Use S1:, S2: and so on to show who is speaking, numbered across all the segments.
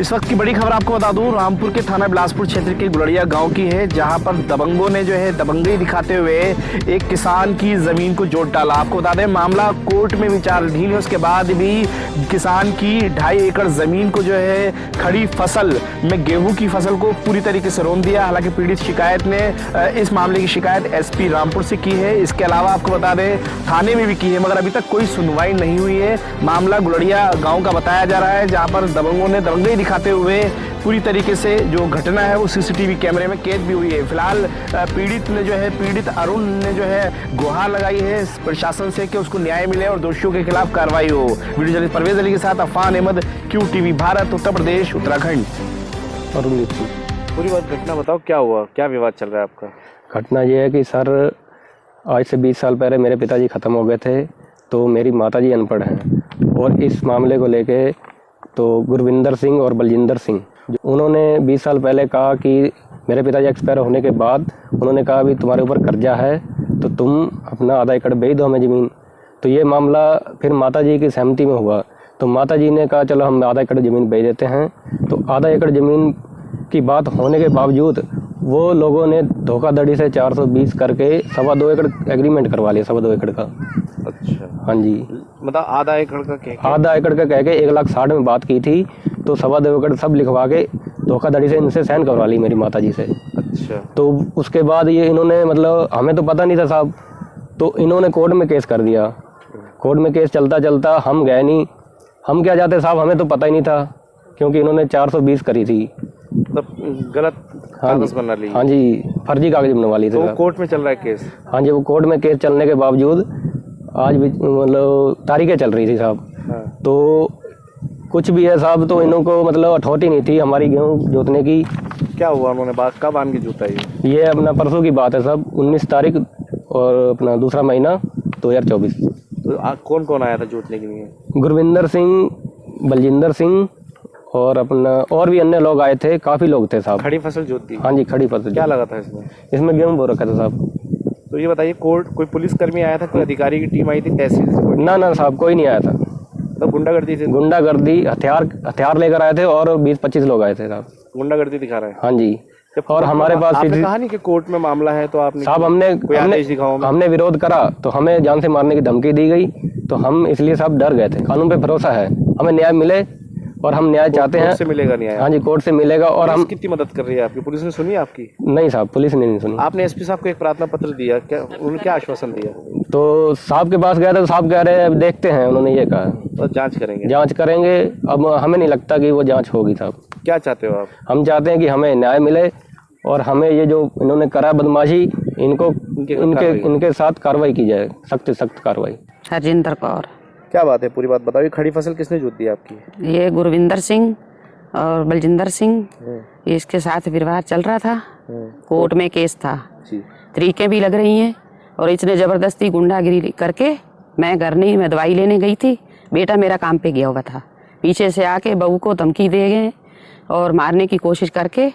S1: इस वक्त की बड़ी खबर आपको बता दूं, रामपुर के थाना बिलासपुर क्षेत्र के गुलड़िया गांव की है, जहां पर दबंगों ने जो है दबंगई दिखाते हुए एक किसान की जमीन को जोत डाला। आपको बता दें मामला कोर्ट में विचाराधीन है। उसके बाद भी किसान की 2.5 एकड़ जमीन को जो है खड़ी फसल में गेहूं की फसल को पूरी तरीके से रौंद दिया। हालांकि पीड़ित शिकायत ने इस मामले की शिकायत एसपी रामपुर से की है। इसके अलावा आपको बता दें थाने में भी की है, मगर अभी तक कोई सुनवाई नहीं हुई है। मामला गुलड़िया गाँव का बताया जा रहा है, जहाँ पर दबंगों ने दबंगई दिखाते हुए पूरी तरीके से जो घटना है वो सीसीटीवी कैमरे में कैद भी हुई है। फिलहाल पीड़ित अरुण ने जो है गुहार लगाई है प्रशासन से कि उसको न्याय मिले और दोषियों के खिलाफ कार्रवाई हो। वीडियो जर्नलिस्ट परवेज अली के साथ अफान अहमद, QTV भारत, उत्तर प्रदेश, उत्तराखंड।
S2: अरुण,
S1: पूरी बात घटना बताओ, क्या हुआ, क्या विवाद चल रहा है आपका?
S2: घटना ये है कि सर आज से 20 साल पहले मेरे पिताजी ख़त्म हो गए थे, तो मेरी माताजी अनपढ़ हैं और इस मामले को लेके तो गुरविंदर सिंह और बलजिंदर सिंह उन्होंने 20 साल पहले कहा कि मेरे पिताजी एक्सपायर होने के बाद उन्होंने कहा भी तुम्हारे ऊपर कर्जा है तो तुम अपना आधा एकड़ बेच दो हमें ज़मीन। तो ये मामला फिर माताजी की सहमति में हुआ, तो माताजी ने कहा चलो हम आधा एकड़ ज़मीन बेच देते हैं। तो आधा एकड़ ज़मीन की बात होने के बावजूद वो लोगों ने धोखाधड़ी से 420 करके 2.25 एकड़ एग्रीमेंट करवा लिया, 2.25 एकड़ का।
S1: अच्छा,
S2: हाँ जी,
S1: मतलब आधा एकड़ का
S2: आधा एकड़ का कह के 1,60,000 में बात की थी, तो 2.25 एकड़ सब लिखवा के धोखाधड़ी से इनसे साइन करवा ली मेरी माताजी से।
S1: अच्छा,
S2: तो उसके बाद ये इन्होंने मतलब हमें तो पता नहीं था साहब, तो इन्होंने कोर्ट में केस कर दिया। कोर्ट में केस चलता चलता हम गए नहीं, हम क्या जाते साहब, हमें तो पता ही नहीं था क्योंकि इन्होंने 420 करी थी,
S1: मतलब गलत कागज बना ली।
S2: हाँ जी, फर्जी कागज बनवा ली थी।
S1: तो कोर्ट में चल रहा है केस?
S2: हाँ जी, वो कोर्ट में केस चलने के बावजूद आज भी मतलब तारीखें चल रही थी साहब।
S1: हाँ।
S2: तो कुछ भी है साहब, तो इन्हों को मतलब अठौती नहीं थी हमारी गेहूँ जोतने की।
S1: क्या हुआ, उन्होंने बात कब आन की जोता?
S2: ये अपना परसों की बात है साहब, 19 तारीख और अपना दूसरा महीना 2024।
S1: तो कौन कौन आया था जोतने के लिए?
S2: गुरविंदर सिंह, बलजिंदर सिंह और अपना और भी अन्य लोग आए थे, काफ़ी लोग थे साहब।
S1: खड़ी फसल जोती?
S2: हाँ जी, खड़ी फसल।
S1: क्या लगा था इसमें?
S2: इसमें गेहूँ बो रखा था साहब।
S1: तो ये बताइए, कोई पुलिसकर्मी आया था, कोई अधिकारी की टीम आई थी तहसील से?
S2: ना साहब, कोई नहीं आया था।
S1: तो गुंडागर्दी थी?
S2: गुंडागर्दी, हथियार लेकर आए थे और 20-25 लोग आए थे साहब।
S1: गुंडागर्दी दिखा रहे हैं?
S2: हाँ जी। और हमारे पास
S1: आपने कहा नहीं कि कोर्ट में मामला है, तो आपने
S2: साहब हमने विरोध करा तो हमें जान से मारने की धमकी दी गई, तो हम इसलिए साहब डर गए थे। कानून पे भरोसा है, हमें न्याय मिले और हम न्याय चाहते हैं।
S1: कोर्ट से मिलेगा न्याय?
S2: हाँ जी, कोर्ट से मिलेगा। और हम
S1: कितनी मदद कर रही है आपकी? पुलिस ने सुनी आपकी?
S2: नहीं साहब, पुलिस ने नहीं सुनी।
S1: आपने एसपी साहब को एक प्रार्थना पत्र दिया, क्या उन्होंने क्या आश्वासन दिया?
S2: तो साहब के पास गया था, तो साहब कह रहे हैं अब देखते हैं, उन्होंने ये कहा
S1: तो जांच करेंगे।
S2: अब हमें नहीं लगता कि वो जांच होगी साहब।
S1: क्या चाहते हो आप?
S2: हम चाहते हैं कि हमें न्याय मिले और हमें ये जो इन्होंने करा बदमाशी, इनके साथ कार्रवाई की जाए, सख्त से सख्त कार्रवाई।
S3: हरजिंदर कौर।
S1: क्या बात है, पूरी बात बताइए। खड़ी फसल किसने जोत दी आपकी?
S3: ये गुरविंदर सिंह और बलजिंदर सिंह, इसके साथ विवाद चल रहा था, कोर्ट में केस था, तरीकें भी लग रही हैं और इसने जबरदस्ती गुंडागिरी करके, मैं घर नहीं, मैं दवाई लेने गई थी, बेटा मेरा काम पे गया हुआ था, पीछे से आके बहू को धमकी दे गए और मारने की कोशिश करके,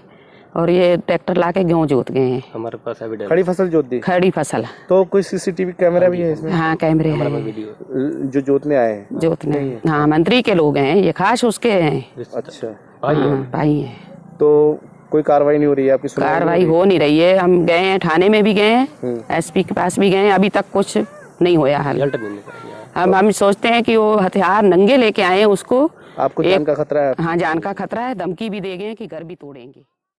S3: और ये ट्रैक्टर लाके गेहूं जोत गए हैं।
S2: हमारे पास एविडेंस।
S1: खड़ी फसल जोत दी? खड़ी फसल। तो कोई सीसीटीवी कैमरा भी है इसमें?
S3: हाँ, कैमरे हैं
S1: जो जोतने आए हैं?
S3: जोतने, हाँ, मंत्री के लोग हैं, ये खास उसके हैं।
S1: अच्छा,
S3: भाई हैं।
S1: तो कोई कार्रवाई नहीं हो रही है आपकी?
S3: कार्रवाई हो नहीं रही है। हम गए हैं, थाने में भी गए हैं, एसपी के पास भी गए हैं, अभी तक कुछ नहीं होया हल। हम सोचते हैं कि वो हथियार नंगे लेके आए हैं, उसको
S1: आपको जान का खतरा है?
S3: हाँ, जान का खतरा है, धमकी भी दे गए हैं कि घर भी तोड़ेंगे।